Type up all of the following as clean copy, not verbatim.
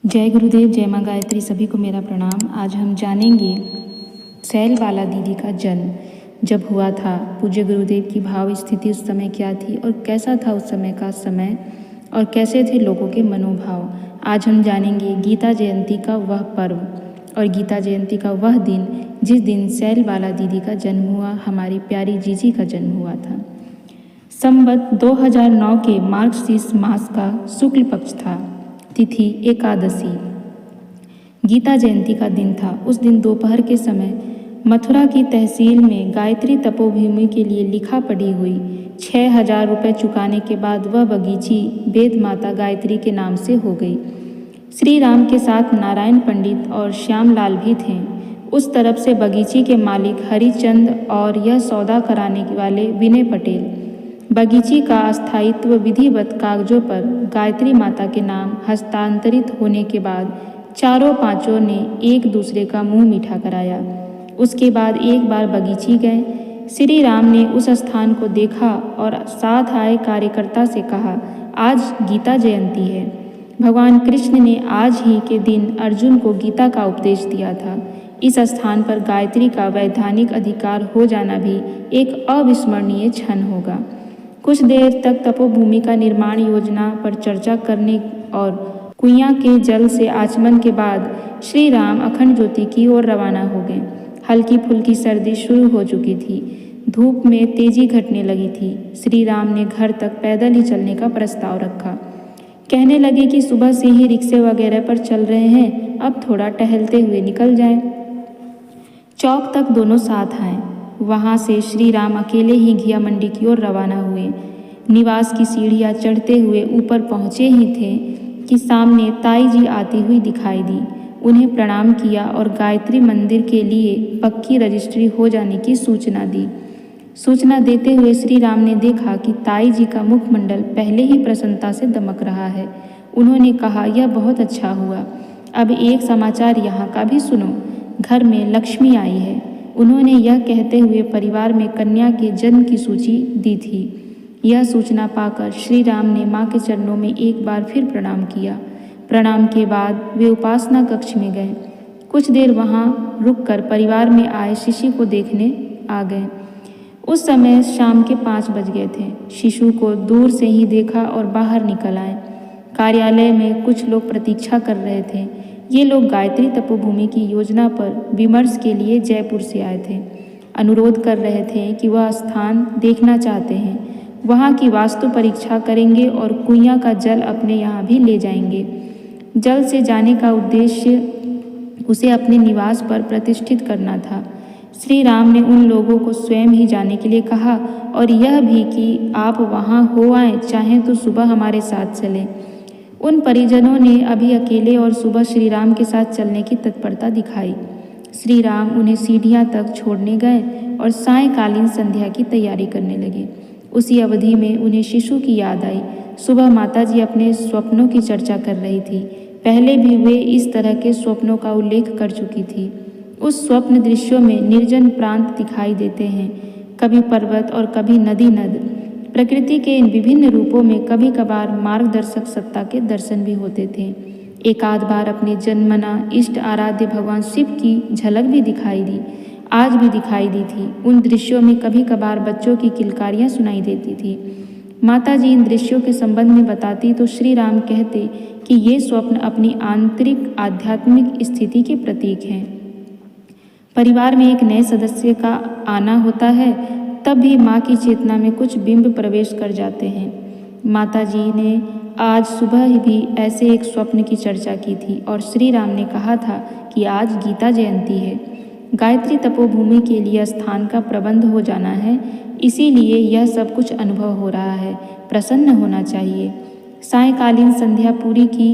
जय गुरुदेव, जय माँ गायत्री। सभी को मेरा प्रणाम। आज हम जानेंगे शैल बाला दीदी का जन्म जब हुआ था, पूज्य गुरुदेव की भाव स्थिति उस समय क्या थी और कैसा था उस समय का समय और कैसे थे लोगों के मनोभाव। आज हम जानेंगे गीता जयंती का वह पर्व और गीता जयंती का वह दिन जिस दिन शैल बाला दीदी का जन्म हुआ, हमारी प्यारी जीजी का जन्म हुआ था। संवत 2009 के मार्गशीर्ष मास का शुक्ल पक्ष था, तिथि एकादशी, गीता जयंती का दिन था। उस दिन दोपहर के समय मथुरा की तहसील में गायत्री तपोभूमि के लिए लिखा पढ़ी हुई 6,000 रुपये चुकाने के बाद वह बगीची वेद माता गायत्री के नाम से हो गई। श्री राम के साथ नारायण पंडित और श्यामलाल भी थे। उस तरफ से बगीची के मालिक हरिचंद और यह सौदा कराने वाले विनय पटेल। बगीची का स्थायित्व विधिवत कागजों पर गायत्री माता के नाम हस्तांतरित होने के बाद चारों पांचों ने एक दूसरे का मुंह मीठा कराया। उसके बाद एक बार बगीची गए। श्री राम ने उस स्थान को देखा और साथ आए कार्यकर्ता से कहा, आज गीता जयंती है। भगवान कृष्ण ने आज ही के दिन अर्जुन को गीता का उपदेश दिया था। इस स्थान पर गायत्री का वैधानिक अधिकार हो जाना भी एक अविस्मरणीय क्षण होगा। कुछ देर तक तपोभूमि का निर्माण योजना पर चर्चा करने और कुइयां के जल से आचमन के बाद श्री राम अखंड ज्योति की ओर रवाना हो गए। हल्की फुल्की सर्दी शुरू हो चुकी थी। धूप में तेजी घटने लगी थी। श्री राम ने घर तक पैदल ही चलने का प्रस्ताव रखा। कहने लगे कि सुबह से ही रिक्शे वगैरह पर चल रहे हैं, अब थोड़ा टहलते हुए निकल जाएं। चौक तक दोनों साथ आए। वहां से श्री राम अकेले ही घिया मंडी की ओर रवाना हुए। निवास की सीढ़ियां चढ़ते हुए ऊपर पहुंचे ही थे कि सामने ताई जी आती हुई दिखाई दी। उन्हें प्रणाम किया और गायत्री मंदिर के लिए पक्की रजिस्ट्री हो जाने की सूचना दी। सूचना देते हुए श्री राम ने देखा कि ताई जी का मुखमंडल पहले ही प्रसन्नता से दमक रहा है। उन्होंने कहा, यह बहुत अच्छा हुआ। अब एक समाचार यहाँ का भी सुनो, घर में लक्ष्मी आई है। उन्होंने यह कहते हुए परिवार में कन्या के जन्म की सूची दी थी। यह सूचना पाकर श्री राम ने मां के चरणों में एक बार फिर प्रणाम किया। प्रणाम के बाद वे उपासना कक्ष में गए। कुछ देर वहां रुककर परिवार में आए शिशु को देखने आ गए। उस समय शाम के 5 बज गए थे। शिशु को दूर से ही देखा और बाहर निकल आए। कार्यालय में कुछ लोग प्रतीक्षा कर रहे थे। ये लोग गायत्री तपोभूमि की योजना पर विमर्श के लिए जयपुर से आए थे। अनुरोध कर रहे थे कि वह स्थान देखना चाहते हैं, वहाँ की वास्तु परीक्षा करेंगे और कुइयां का जल अपने यहाँ भी ले जाएंगे। जल से जाने का उद्देश्य उसे अपने निवास पर प्रतिष्ठित करना था। श्री राम ने उन लोगों को स्वयं ही जाने के लिए कहा और यह भी कि आप वहाँ हो आए, चाहें तो सुबह हमारे साथ चलें। उन परिजनों ने अभी अकेले और सुबह श्री राम के साथ चलने की तत्परता दिखाई। श्री राम उन्हें सीढ़ियां तक छोड़ने गए और सायंकालीन संध्या की तैयारी करने लगे। उसी अवधि में उन्हें शिशु की याद आई। सुबह माताजी अपने स्वप्नों की चर्चा कर रही थी। पहले भी वे इस तरह के स्वप्नों का उल्लेख कर चुकी थी। उस स्वप्न दृश्यों में निर्जन प्रांत दिखाई देते हैं, कभी पर्वत और कभी नदी नद। प्रकृति के इन विभिन्न रूपों में कभी कभार मार्गदर्शक सत्ता के दर्शन भी होते थे। एक आध बार अपने जन्मना इष्ट आराध्य भगवान शिव की झलक भी दिखाई दी। आज भी दिखाई दी थी। उन दृश्यों में कभी कभार बच्चों की किलकारियां सुनाई देती थी। माता जी इन दृश्यों के संबंध में बताती तो श्री राम कहते कि ये स्वप्न अपनी आंतरिक आध्यात्मिक स्थिति के प्रतीक हैं। परिवार में एक नए सदस्य का आना होता है, तब भी माँ की चेतना में कुछ बिंब प्रवेश कर जाते हैं। माता जी ने आज सुबह भी ऐसे एक स्वप्न की चर्चा की थी और श्री राम ने कहा था कि आज गीता जयंती है। गायत्री तपोभूमि के लिए स्थान का प्रबंध हो जाना है, इसीलिए यह सब कुछ अनुभव हो रहा है। प्रसन्न होना चाहिए। सायंकालीन संध्या पूरी की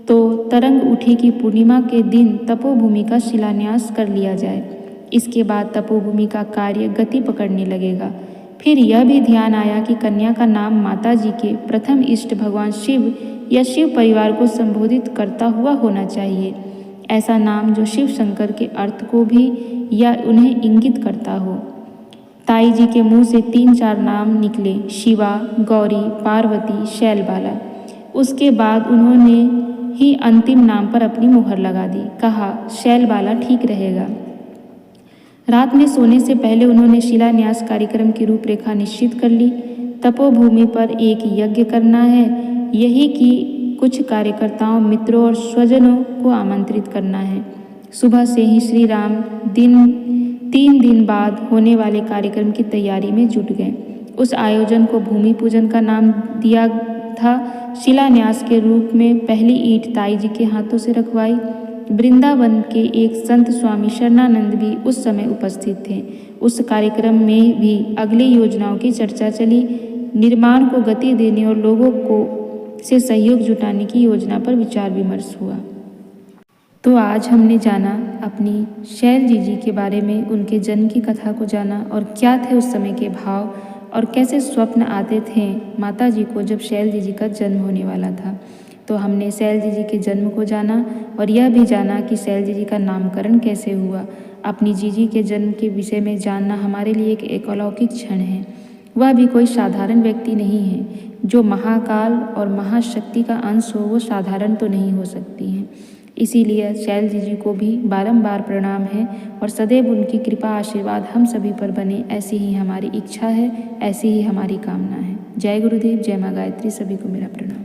तो तरंग उठी कि पूर्णिमा के दिन तपोभूमि का शिलान्यास कर लिया जाए। इसके बाद तपोभूमि का कार्य गति पकड़ने लगेगा। फिर यह भी ध्यान आया कि कन्या का नाम माता जी के प्रथम इष्ट भगवान शिव या शिव परिवार को संबोधित करता हुआ होना चाहिए। ऐसा नाम जो शिव शंकर के अर्थ को भी या उन्हें इंगित करता हो। ताई जी के मुंह से 3-4 नाम निकले, शिवा, गौरी, पार्वती, शैलबाला। उसके बाद उन्होंने ही अंतिम नाम पर अपनी मुहर लगा दी। कहा, शैलबाला ठीक रहेगा। रात में सोने से पहले उन्होंने शिलान्यास कार्यक्रम की रूपरेखा निश्चित कर ली। तपोभूमि पर एक यज्ञ करना है, यही कि कुछ कार्यकर्ताओं, मित्रों और स्वजनों को आमंत्रित करना है। सुबह से ही श्री राम 3 दिन बाद होने वाले कार्यक्रम की तैयारी में जुट गए। उस आयोजन को भूमि पूजन का नाम दिया था। शिलान्यास के रूप में पहली ईंट ताई जी के हाथों से रखवाई। वृंदावन के एक संत स्वामी शरणानंद भी उस समय उपस्थित थे। उस कार्यक्रम में भी अगली योजनाओं की चर्चा चली। निर्माण को गति देने और लोगों को से सहयोग जुटाने की योजना पर विचार विमर्श हुआ। तो आज हमने जाना अपनी शैल जी के बारे में, उनके जन्म की कथा को जाना और क्या थे उस समय के भाव और कैसे स्वप्न आते थे माता जी को जब शैल जी का जन्म होने वाला था। तो हमने शैल जी के जन्म को जाना और यह भी जाना कि शैल जी का नामकरण कैसे हुआ। अपनी जीजी के जन्म के विषय में जानना हमारे लिए एक अलौकिक क्षण है। वह भी कोई साधारण व्यक्ति नहीं है। जो महाकाल और महाशक्ति का अंश हो वो साधारण तो नहीं हो सकती हैं। इसीलिए शैल जी को भी बारंबार प्रणाम है और सदैव उनकी कृपा आशीर्वाद हम सभी पर बने, ऐसी ही हमारी इच्छा है, ऐसी ही हमारी कामना है। जय गुरुदेव, जय माँ गायत्री, सभी को मेरा प्रणाम।